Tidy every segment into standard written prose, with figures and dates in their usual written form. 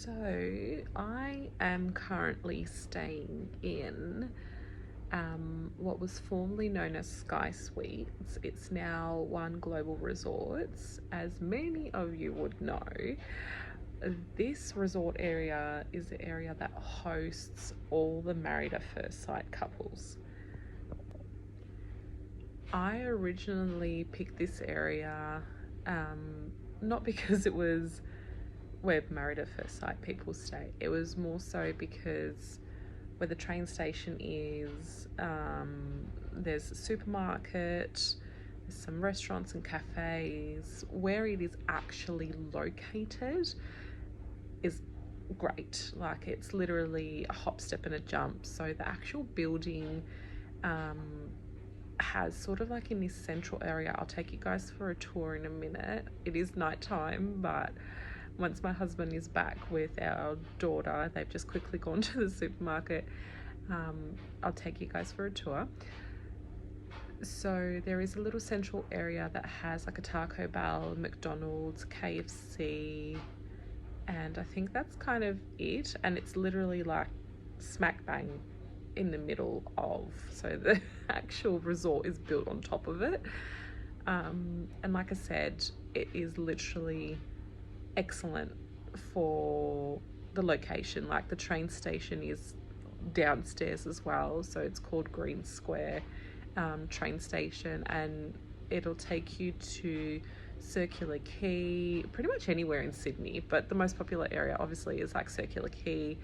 So I am currently staying in what was formerly known as Skye Suites. It's now One Global Resorts. As many of you would know, this resort area is the area that hosts all the Married at First Sight couples. I originally picked this area not because it was where Married at First Sight people stay. It was more so because where the train station is, there's a supermarket, there's some restaurants and cafes. Where it is actually located is great. Like, it's literally a hop, step and a jump. So the actual building has sort of like in this central area. I'll take you guys for a tour in a minute. It is nighttime, but once my husband is back with our daughter, they've just quickly gone to the supermarket, I'll take you guys for a tour. So there is a little central area that has like a Taco Bell, McDonald's, KFC, and I think that's kind of it. And it's literally like smack bang in the middle of, so the actual resort is built on top of it. And like I said, it is literally excellent for the location. Like, the train station is downstairs as well, so it's called Green Square train station, and it'll take you to Circular Quay, pretty much anywhere in Sydney, but the most popular area obviously is like Circular Quay,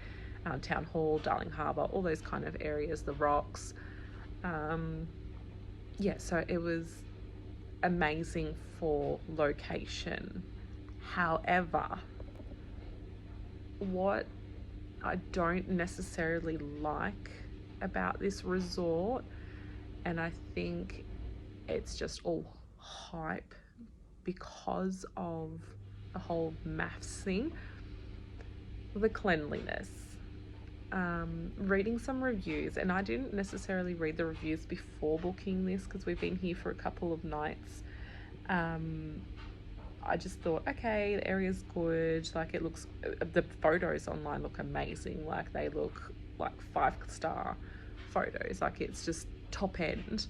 Town Hall, Darling Harbour, all those kind of areas, the Rocks. So it was amazing for location. However, what I don't necessarily like about this resort, and I think it's just all hype because of the whole MAFS thing, the cleanliness. Reading some reviews, and I didn't necessarily read the reviews before booking this because we've been here for a couple of nights. I just thought, okay, the area's good. Like, it looks, the photos online look amazing. Like, they look like 5-star photos. Like, it's just top end.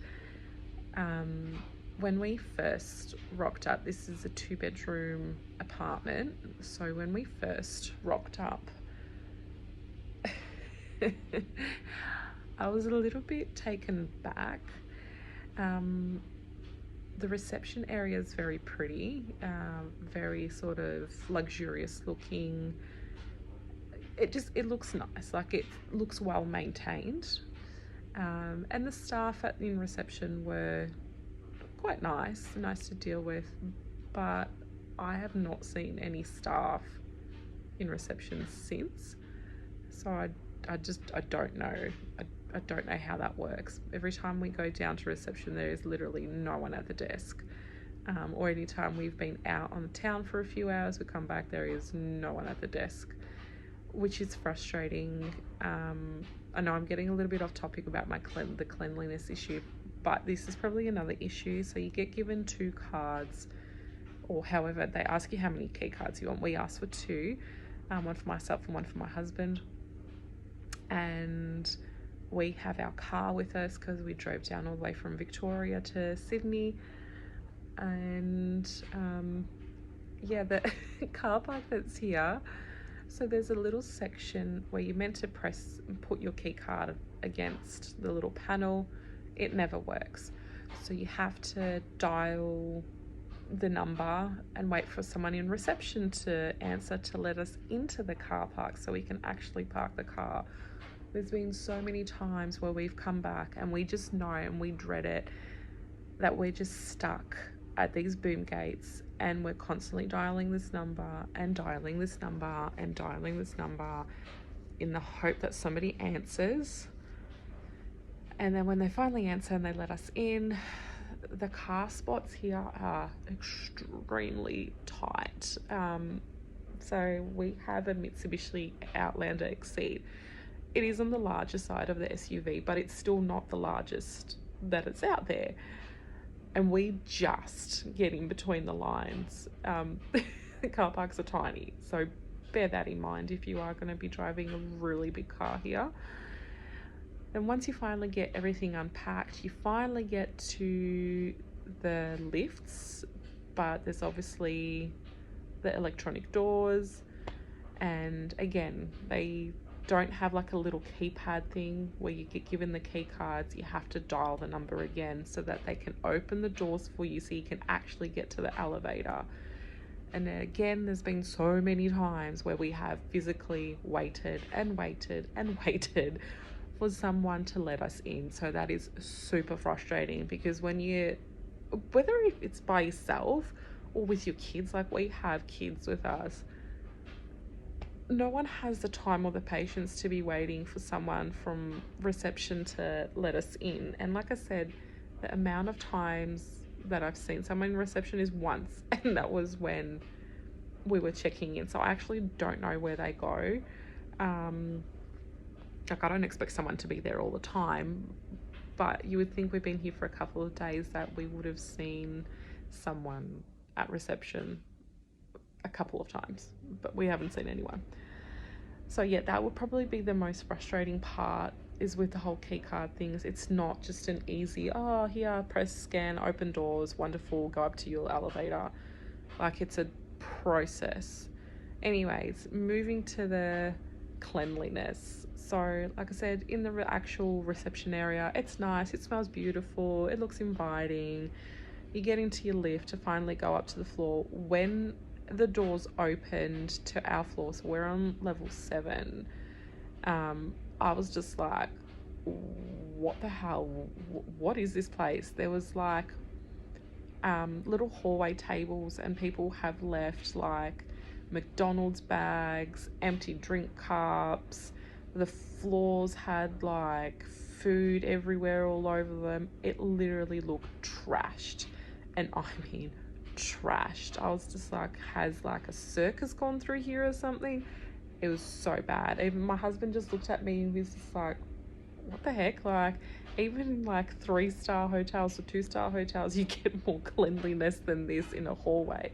When we first rocked up, this is a 2-bedroom apartment. So when we first rocked up, I was a little bit taken back. The reception area is very pretty, very sort of luxurious looking. It looks nice, like it looks well maintained. And the staff in reception were quite nice to deal with, but I have not seen any staff in reception since. So I don't know. I don't know how that works. Every time we go down to reception, there is literally no one at the desk. Or anytime we've been out on the town for a few hours, we come back, there is no one at the desk, which is frustrating. I know I'm getting a little bit off topic about the cleanliness issue, but this is probably another issue. So you get given 2 cards, or however, they ask you how many key cards you want. We asked for 2, one for myself and one for my husband. And we have our car with us because we drove down all the way from Victoria to Sydney. And the car park that's here, so there's a little section where you're meant to press and put your key card against the little panel. It never works, so you have to dial the number and wait for someone in reception to answer to let us into the car park so we can actually park the car. There's been so many times where we've come back and we just know, and we dread it, that we're just stuck at these boom gates and we're constantly dialing this number and dialing this number and dialing this number in the hope that somebody answers. And then when they finally answer and they let us in, the car spots here are extremely tight. So we have a Mitsubishi Outlander Exceed. It is on the larger side of the SUV, but it's still not the largest that it's out there. And we just get in between the lines. The car parks are tiny, so bear that in mind if you are going to be driving a really big car here. And once you finally get everything unpacked, you finally get to the lifts, but there's obviously the electronic doors, and again, they don't have like a little keypad thing where you get given the key cards. You have to dial the number again so that they can open the doors for you so you can actually get to the elevator. And again, there's been so many times where we have physically waited and waited and waited for someone to let us in. So that is super frustrating, because when you, whether it's by yourself or with your kids, like we have kids with us, no one has the time or the patience to be waiting for someone from reception to let us in. And like I said, the amount of times that I've seen someone in reception is once, and that was when we were checking in. So I actually don't know where they go. Like, I don't expect someone to be there all the time, but you would think we've been here for a couple of days that we would have seen someone at reception a couple of times, but we haven't seen anyone. So yeah, that would probably be the most frustrating part, is with the whole key card things. It's not just an easy, oh, here, press, scan, open doors, wonderful, go up to your elevator. Like, it's a process. Anyways, moving to the cleanliness. So like I said, in the actual reception area, it's nice, it smells beautiful, it looks inviting. You get into your lift to finally go up to the floor. When the doors opened to our floor, so we're on level 7, I was just like, what the hell, what is this place? There was like little hallway tables, and people have left like McDonald's bags, empty drink cups. The floors had like food everywhere, all over them. It literally looked trashed, and I mean trashed. I was just like, has like a circus gone through here or something? It was so bad. Even my husband just looked at me and he was just like, what the heck? Like, even in like 3-star hotels or 2-star hotels, you get more cleanliness than this in a hallway.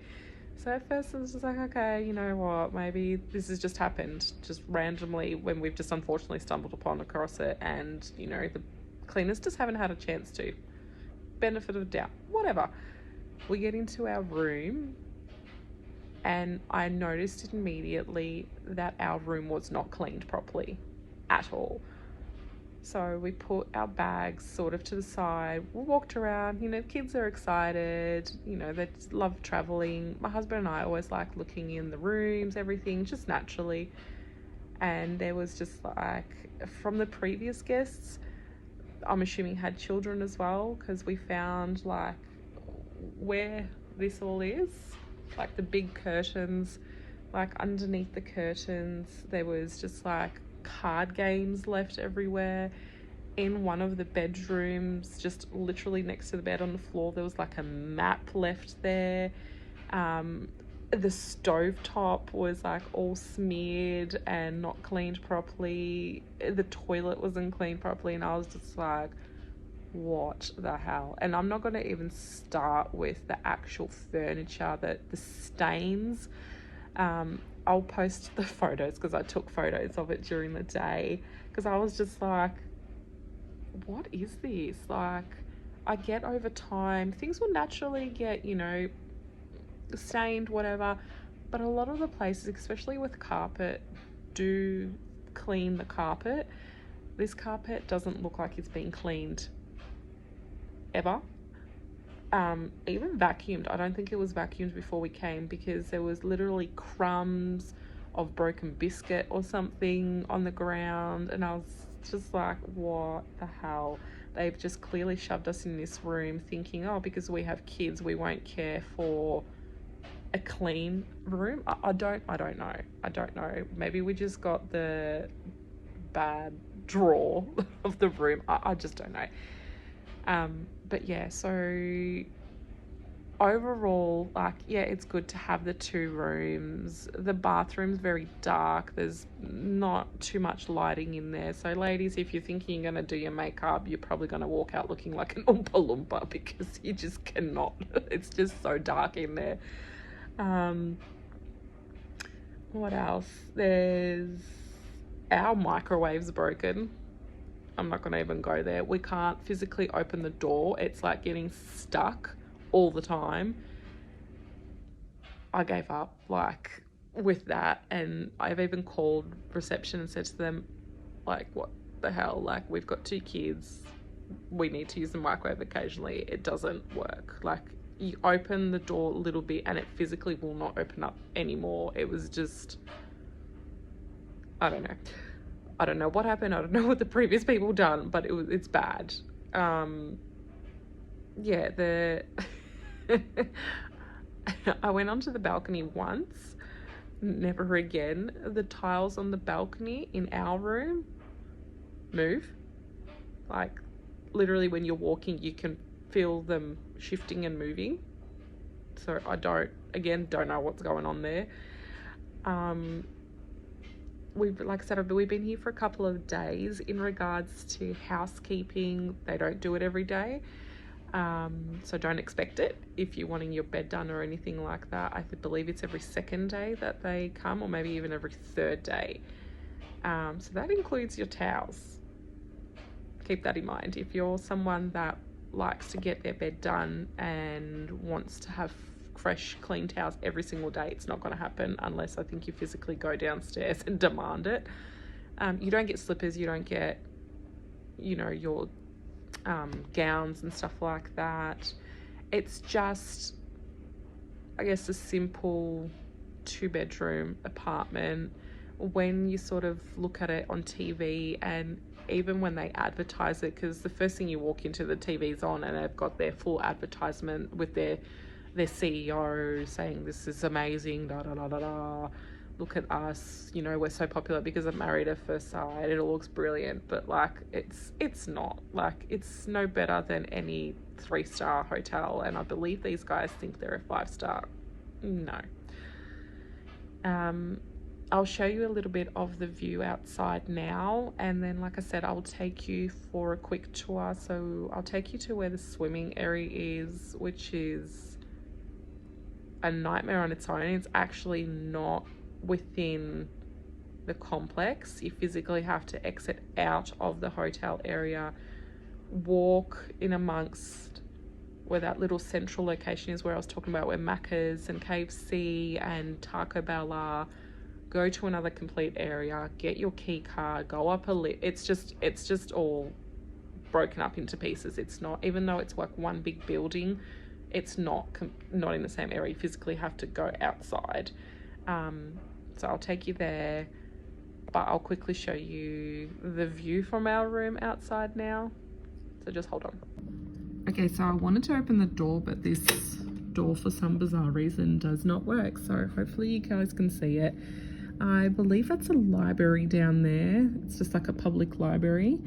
So at first I was just like, okay, you know what, maybe this has just happened just randomly when we've just unfortunately stumbled across it, and you know, the cleaners just haven't had a chance to. Benefit of doubt, whatever. We get into our room, and I noticed immediately that our room was not cleaned properly at all. So we put our bags sort of to the side. We walked around, you know, kids are excited, you know, they love traveling. My husband and I always like looking in the rooms, everything, just naturally. And there was just like, from the previous guests, I'm assuming had children as well, because we found like where this all is, like the big curtains, like underneath the curtains, there was just like card games left everywhere. In one of the bedrooms, just literally next to the bed on the floor, there was like a map left there. The stovetop was like all smeared and not cleaned properly. The toilet wasn't cleaned properly, and I was just like, what the hell? And I'm not going to even start with the actual furniture, the stains. I'll post the photos because I took photos of it during the day, because I was just like, what is this? Like, I get over time, things will naturally get, you know, stained, whatever, but a lot of the places, especially with carpet, do clean the carpet. This carpet doesn't look like it's been cleaned ever. Even vacuumed. I don't think it was vacuumed before we came, because there was literally crumbs of broken biscuit or something on the ground, and I was just like, what the hell? They've just clearly shoved us in this room thinking, oh, because we have kids, we won't care for a clean room. I don't know. Maybe we just got the bad draw of the room. I just don't know. But yeah, so overall, like, yeah, it's good to have the 2 rooms. The bathroom's very dark. There's not too much lighting in there. So ladies, if you're thinking you're going to do your makeup, you're probably going to walk out looking like an Oompa Loompa, because you just cannot. It's just so dark in there. What else? There's our microwave's broken. I'm not going to even go there. We can't physically open the door. It's like getting stuck all the time. I gave up like with that, and I've even called reception and said to them, like, what the hell? Like, we've got 2 kids. We need to use the microwave occasionally. It doesn't work. Like, you open the door a little bit and it physically will not open up anymore. It was just, I don't know. I don't know what happened. I don't know what the previous people done, but it's bad. Yeah, I went onto the balcony once, never again. The tiles on the balcony in our room move. Like, literally when you're walking, you can feel them shifting and moving. So I don't know what's going on there. Like I said, we've been here for a couple of days. In regards to housekeeping, they don't do it every day. So don't expect it if you're wanting your bed done or anything like that. I believe it's every 2nd day that they come, or maybe even every 3rd day. So that includes your towels. Keep that in mind. If you're someone that likes to get their bed done and wants to have fresh, clean towels every single day, it's not going to happen unless I think you physically go downstairs and demand it. You don't get slippers, you don't get, your gowns and stuff like that. It's just, I guess, a simple 2-bedroom apartment. When you sort of look at it on TV, and even when they advertise it, because the first thing you walk into, the TV's on and they've got their full advertisement with their CEO saying this is amazing, da da da da da. Look at us, we're so popular because I'm married at first sight. It all looks brilliant, but like it's not. Like, it's no better than any 3-star hotel, and I believe these guys think they're a 5-star. No. I'll show you a little bit of the view outside now, and then, like I said, I'll take you for a quick tour. So I'll take you to where the swimming area is, which is a nightmare on its own. It's actually not within the complex. You physically have to exit out of the hotel area, walk in amongst where that little central location is, where I was talking about, where Macca's and KFC and Taco Bell are. Go to another complete area, get your key card, go up a lift. It's just all broken up into pieces. It's not, even though it's like one big building, it's not in the same area. You physically have to go outside. So I'll take you there, but I'll quickly show you the view from our room outside now. So just hold on. Okay, so I wanted to open the door, but this door for some bizarre reason does not work. So hopefully you guys can see it. I believe that's a library down there. It's just like a public library.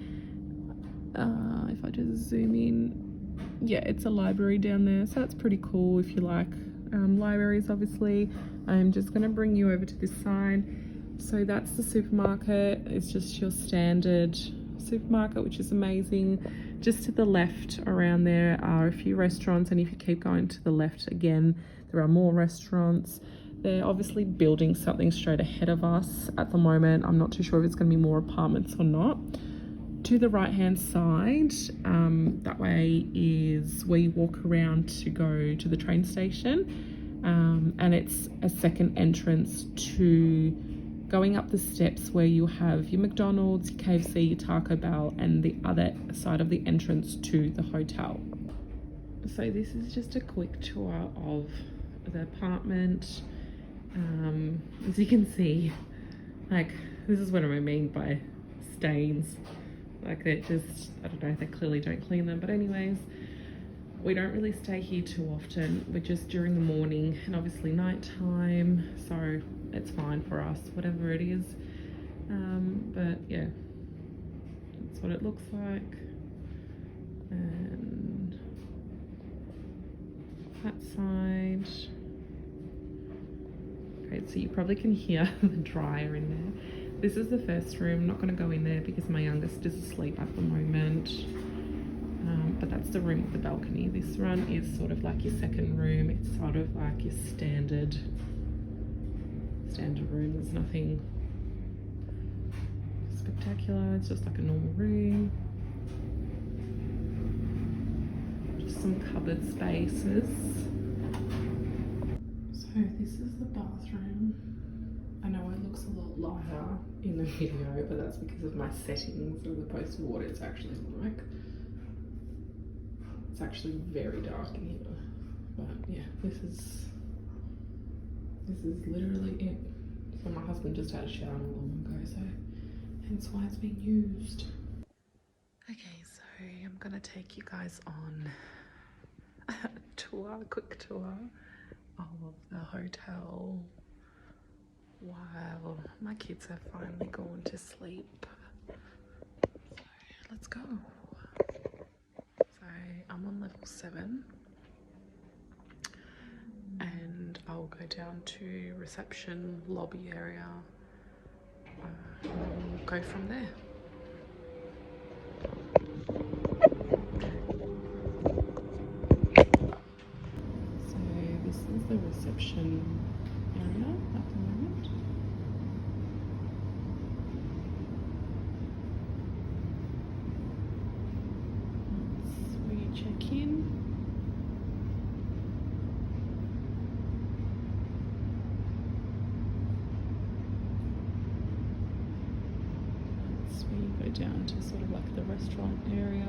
If I just zoom in, yeah, it's a library down there. So that's pretty cool if you like libraries, obviously. I'm just going to bring you over to this side. So that's the supermarket. It's just your standard supermarket, which is amazing. Just to the left around there are a few restaurants, and if you keep going to the left again, there are more restaurants. They're obviously building something straight ahead of us at the moment. I'm not too sure if it's going to be more apartments or not. To the right hand side, that way is where you walk around to go to the train station, and it's a second entrance to going up the steps where you have your McDonald's, your KFC, your Taco Bell, and the other side of the entrance to the hotel. So this is just a quick tour of the apartment. As you can see, like, this is what I mean by stains. Like, they're just, I don't know, they clearly don't clean them. But anyways, we don't really stay here too often. We're just during the morning and obviously nighttime, so it's fine for us, whatever it is. But yeah, that's what it looks like. And that side. Okay, so you probably can hear the dryer in there. This is the first room. I'm not going to go in there because my youngest is asleep at the moment. But that's the room with the balcony. This one is sort of like your second room. It's sort of like your standard standard room. There's nothing spectacular. It's just like a normal room. Just some cupboard spaces. So this is the bathroom. I know it looks a lot lighter in the video, but that's because of my settings as opposed to what it's actually like. It's actually very dark in here. But yeah, this is literally it. So my husband just had a shower not long ago, so hence why it's being used. Okay, so I'm gonna take you guys on a tour, a quick tour of the hotel while my kids have finally gone to sleep. So let's go. So I'm on level 7. And I'll go down to reception, lobby area, and we'll go from there. So this is the reception area at the moment. That's where you check in. Down to sort of like the restaurant area.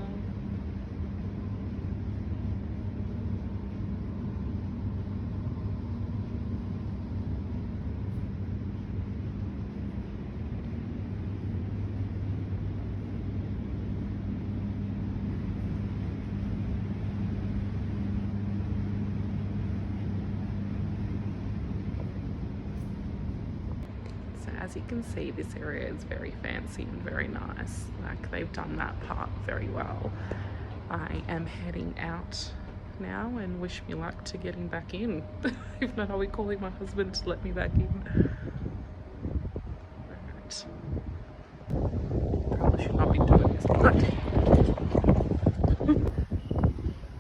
As you can see, this area is very fancy and very nice. Like, they've done that part very well. I am heading out now and wish me luck to getting back in. If not, I'll be calling my husband to let me back in. Right. Probably should not be doing this, but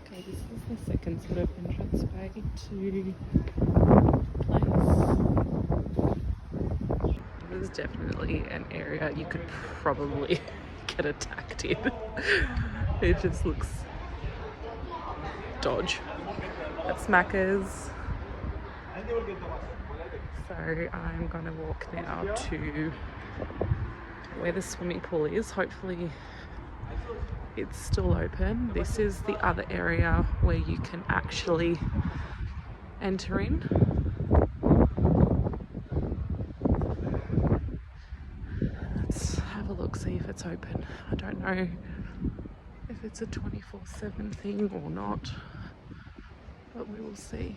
okay, this is the second sort of entrance way to is definitely an area you could probably get attacked in. It just looks dodge. That's Macca's. So I'm gonna walk now to where the swimming pool is. Hopefully it's still open. This is the other area where you can actually enter in. See if it's open. I don't know if it's a 24/7 thing or not, but we will see.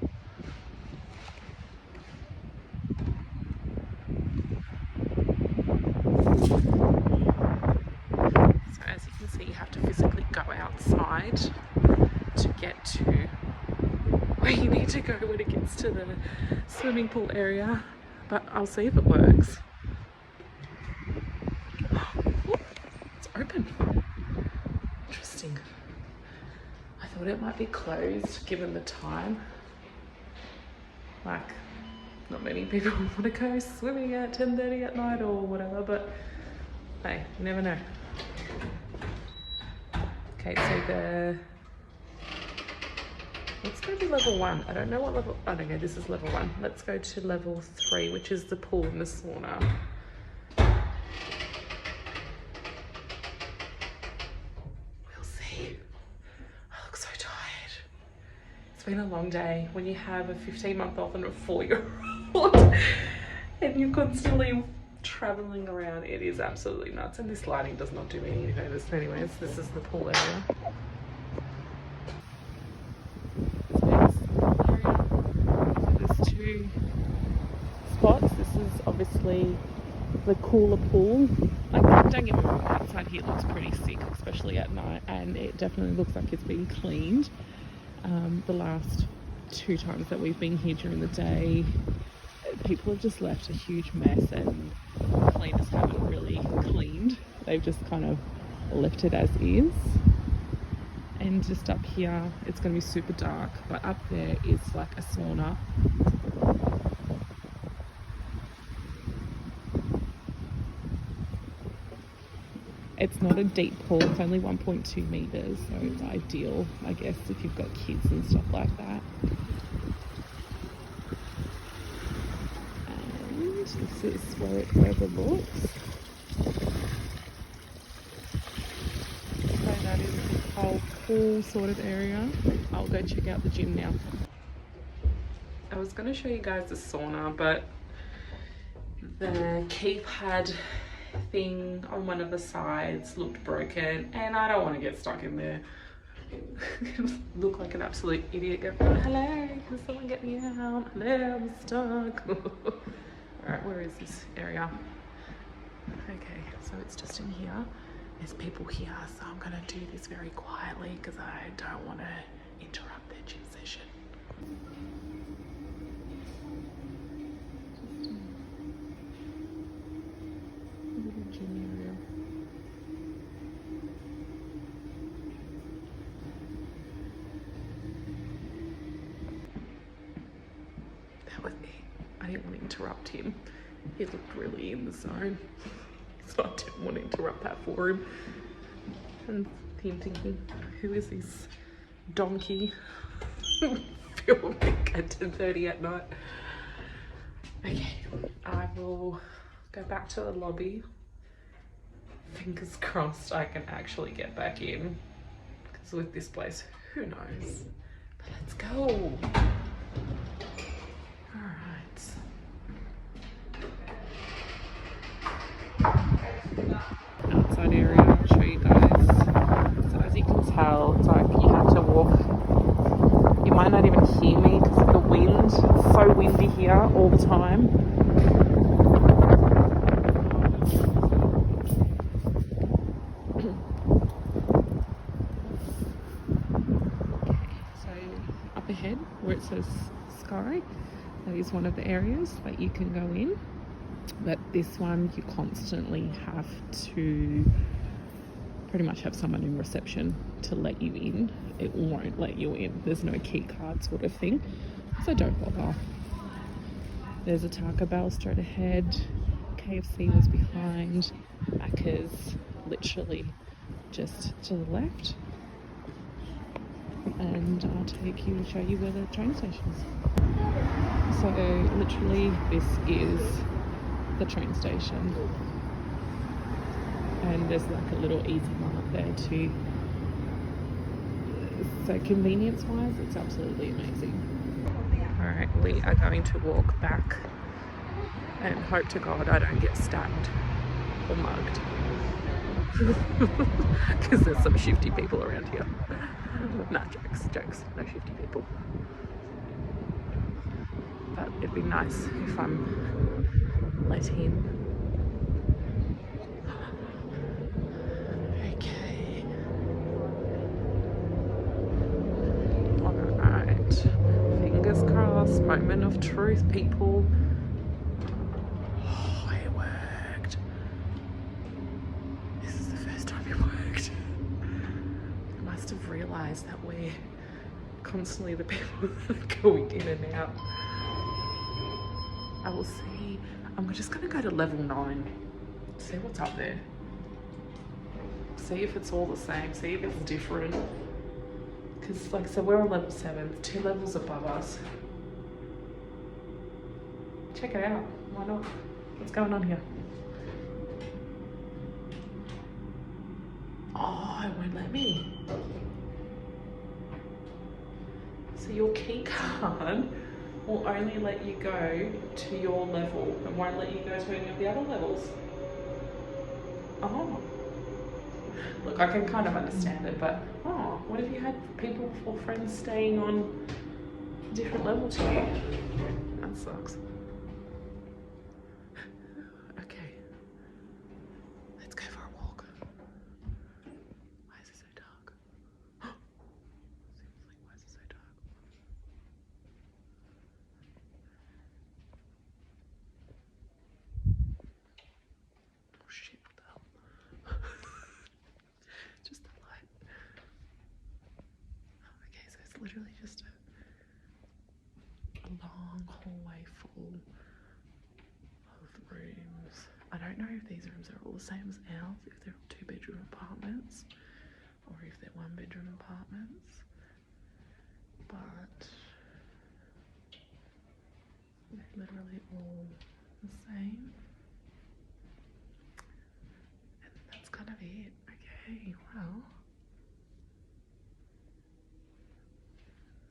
So as you can see, you have to physically go outside to get to where you need to go when it gets to the swimming pool area, but I'll see if it works. Open. Interesting. I thought it might be closed given the time. Like, not many people want to go swimming at 10:30 at night or whatever, but hey, you never know. Okay, so let's go to level 1. I don't know what level, oh okay, this is level 1. Let's go to level 3, which is the pool and the sauna. It's been a long day when you have a 15-month-old and a 4-year-old and you're constantly traveling around. It is absolutely nuts, and this lighting does not do me any favors. Anyways, this is the pool area. So there's 2 spots. This is obviously the cooler pool. Like, don't get me wrong, outside here looks pretty sick, especially at night, and it definitely looks like it's been cleaned. The last 2 times that we've been here during the day, people have just left a huge mess, and cleaners haven't really cleaned. They've just kind of left it as is. And just up here, it's going to be super dark, but up there is like a sauna. It's not a deep pool, it's only 1.2 meters, so it's ideal, I guess, if you've got kids and stuff like that. And this is where it overlooks. So that is the whole pool sort of area. I'll go check out the gym now. I was going to show you guys the sauna, but the keypad thing on one of the sides looked broken and I don't want to get stuck in there. Look like an absolute idiot. Go, hello, can someone get me out? Hello, I'm stuck. Alright, where is this area? Okay, so it's just in here. There's people here, so I'm going to do this very quietly because I don't want to interrupt their gym session. That was it. I didn't want to interrupt him. He looked really in the zone, so I didn't want to interrupt that for him. And him thinking, who is this donkey filming at 10:30 at night? Okay, I will go back to the lobby. Fingers crossed I can actually get back in, because with this place, who knows? But let's go. Alright. Outside area, I'll show you guys. So as you can tell, it's like you have to walk. You might not even hear me because of the wind. It's so windy here all the time. Up ahead where it says Skye, that is one of the areas that you can go in, but this one you constantly have to pretty much have someone in reception to let you in. It won't let you in. There's no key card sort of thing, so don't bother. There's a Taco Bell straight ahead, KFC was behind, Macca's literally just to the left. And I'll take you and show you where the train station is. So literally this is the train station, and there's like a little easy mart there too. So convenience wise, it's absolutely amazing. Alright, we are going to walk back and hope to God I don't get stabbed or mugged, because there's some shifty people around here. Nah, jokes, no shifty people. But it'd be nice if I'm let in. Okay. Alright. Fingers crossed. Moment of truth, people. Oh, it worked. This is the first time it worked. I must have realised that we're constantly the people going in and out. I will see. I'm just going to go to level 9. See what's up there. See if it's all the same. See if it's different. Because, like, so we're on level 7. 2 levels above us. Check it out. Why not? What's going on here? Oh, it won't let me. So your key card will only let you go to your level and won't let you go to any of the other levels. Oh. Look, I can kind of understand it, but oh, what if you had people or friends staying on a different level to you? That sucks. Okay. Let's go for a walk. Why is it so dark? Seems like, why is it so dark? Oh shit, what the hell? Just the light. Okay, so it's literally just a long hallway full don't know if these rooms are all the same as ours, if they're 2-bedroom apartments or if they're 1-bedroom apartments, but they're literally all the same. And that's kind of it. Okay, well,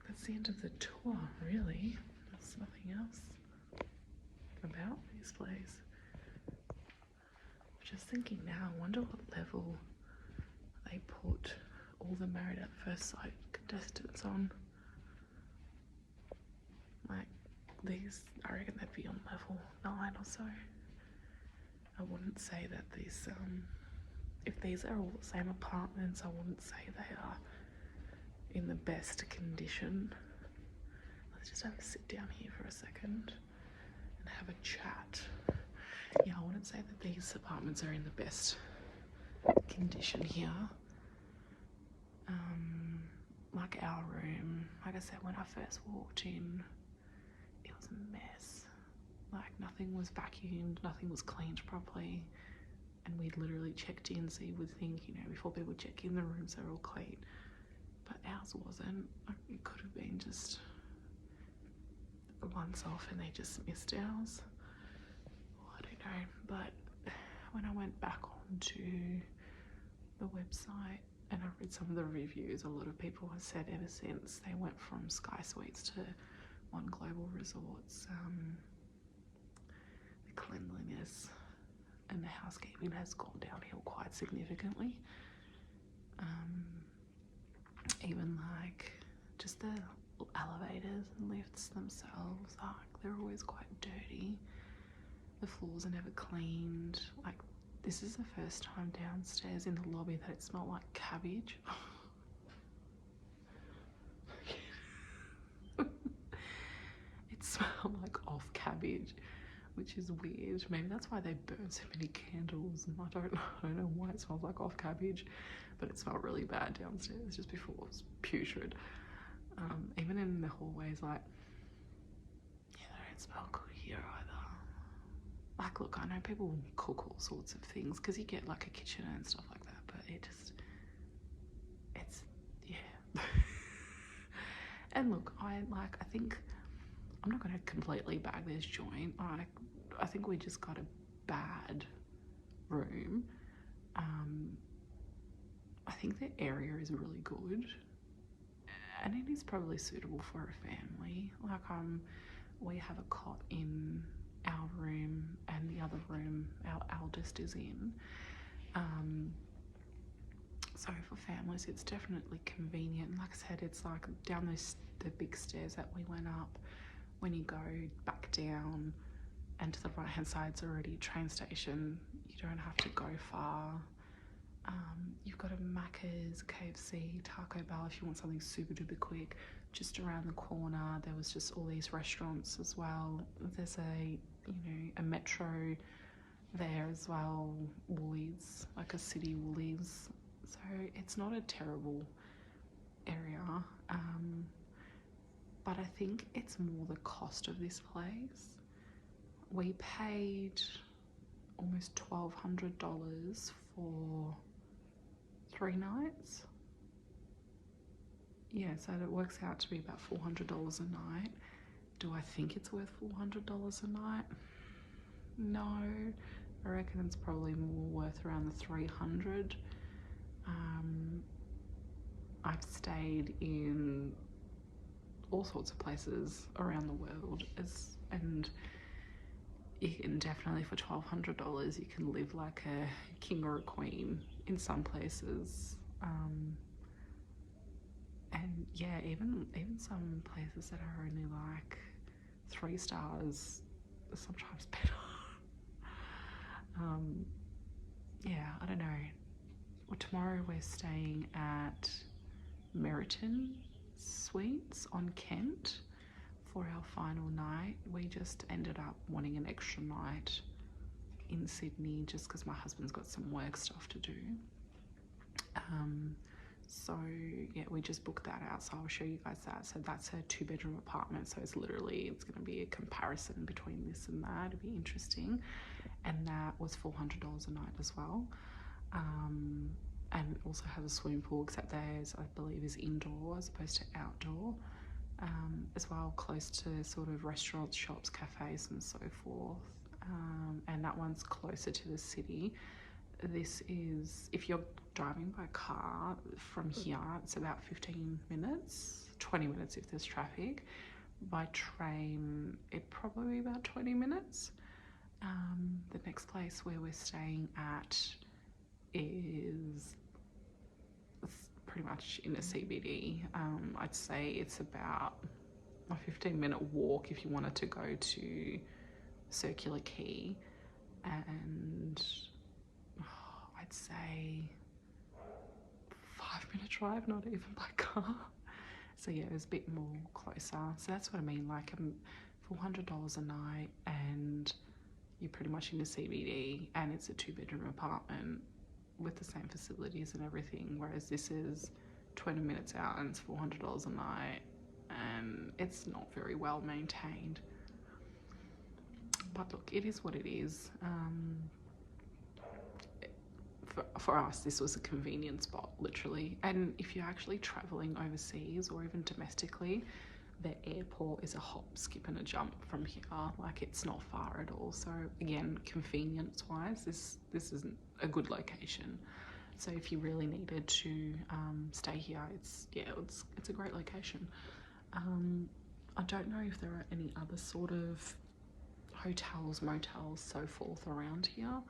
that's the end of the tour, really. There's nothing else about this place. Just thinking now, I wonder what level they put all the Married at First Sight contestants on. Like these, I reckon they'd be on level 9 or so. I wouldn't say that these, if these are all the same apartments, I wouldn't say they are in the best condition. Let's just have a sit down here for a second and have a chat. Yeah, I wouldn't say that these apartments are in the best condition here. Like our room, like I said, when I first walked in, it was a mess. Like nothing was vacuumed, nothing was cleaned properly. And we literally checked in, so you would think, you know, before people check in, the rooms are all clean. But ours wasn't. It could have been just once off and they just missed ours. Well, I don't know, but when I went back onto the website and I read some of the reviews, a lot of people have said ever since they went from Skye Suites to One Global Resorts, the cleanliness and the housekeeping has gone downhill quite significantly. Even like just the elevators and lifts themselves, they're always quite dirty. The floors are never cleaned. Like this is the first time downstairs in the lobby that it smelled like cabbage. It smelled like off cabbage, which is weird. Maybe that's why they burn so many candles, and I don't know why it smells like off cabbage, but it smelled really bad downstairs just before it was putrid. Even in the hallways, like, yeah, they don't smell good here either. Like, look, I know people cook all sorts of things because you get like a kitchen and stuff like that, but it's, yeah. And look, I think, I'm not going to completely bag this joint. I think we just got a bad room. I think the area is really good and it is probably suitable for a family. Like, we have a cot in our room and the other room our eldest is in. So for families, it's definitely convenient. Like I said, it's like down the big stairs that we went up. When you go back down and to the right hand side, it's already a train station. You don't have to go far. You've got a Macca's, KFC, Taco Bell if you want something super duper quick. Just around the corner, there was just all these restaurants as well. There's a Metro there as well, Woolies, like a city Woolies. So it's not a terrible area. But I think it's more the cost of this place. We paid almost $1,200 for 3 nights. Yeah, so it works out to be about $400 a night. Do I think it's worth $400 a night? No, I reckon it's probably more worth around the 300. I've stayed in all sorts of places around the world, and you can definitely, for $1,200, you can live like a king or a queen in some places. And yeah, even some places that are only like 3 stars are sometimes better. Yeah, I don't know. Well, tomorrow we're staying at Skye Suites on Kent for our final night. We just ended up wanting an extra night in Sydney just because my husband's got some work stuff to do. So yeah, we just booked that out, so I'll show you guys that. So that's a 2-bedroom apartment, so it's going to be a comparison between this and that. It'll be interesting. and that was $400 a night as well. And also has a swimming pool, except theirs I believe is indoor as opposed to outdoor, as well, close to sort of restaurants, shops, cafes and so forth. And that one's closer to the city. This is, if you're driving by car from here, it's about 15 minutes, 20 minutes if there's traffic. By train, it probably about 20 minutes. The next place where we're staying at is pretty much in the CBD. I'd say it's about a 15-minute walk if you wanted to go to Circular Quay, and I'd say 5-minute drive, not even by car. So yeah, it was a bit more closer. So that's what I mean, like $400 a night and you're pretty much in the CBD, and it's a 2-bedroom apartment with the same facilities and everything, whereas this is 20 minutes out and it's $400 a night and it's not very well maintained. But look, it is what it is. For us, this was a convenient spot, literally. And if you're actually traveling overseas or even domestically, the airport is a hop, skip and a jump from here. Like, it's not far at all. So again, convenience wise, this isn't a good location. So if you really needed to stay here, it's a great location. I don't know if there are any other sort of hotels, motels, so forth around here.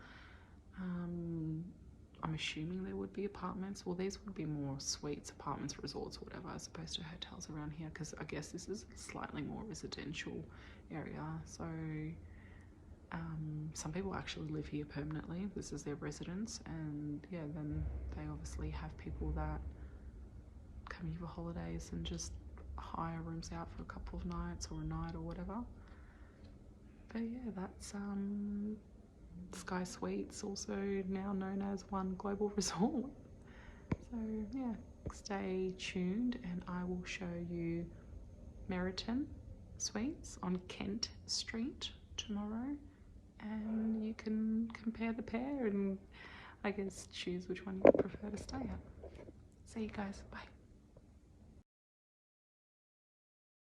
I'm assuming there would be apartments. Well, these would be more suites, apartments, resorts, or whatever, as opposed to hotels around here, because I guess this is a slightly more residential area. So some people actually live here permanently. This is their residence, and yeah, then they obviously have people that come here for holidays and just hire rooms out for a couple of nights or a night or whatever. But yeah, that's Skye Suites, also now known as One Global Resort. So yeah, stay tuned and I will show you Meriton Suites on Kent Street tomorrow, and you can compare the pair and I guess choose which one you prefer to stay at. See you guys, bye.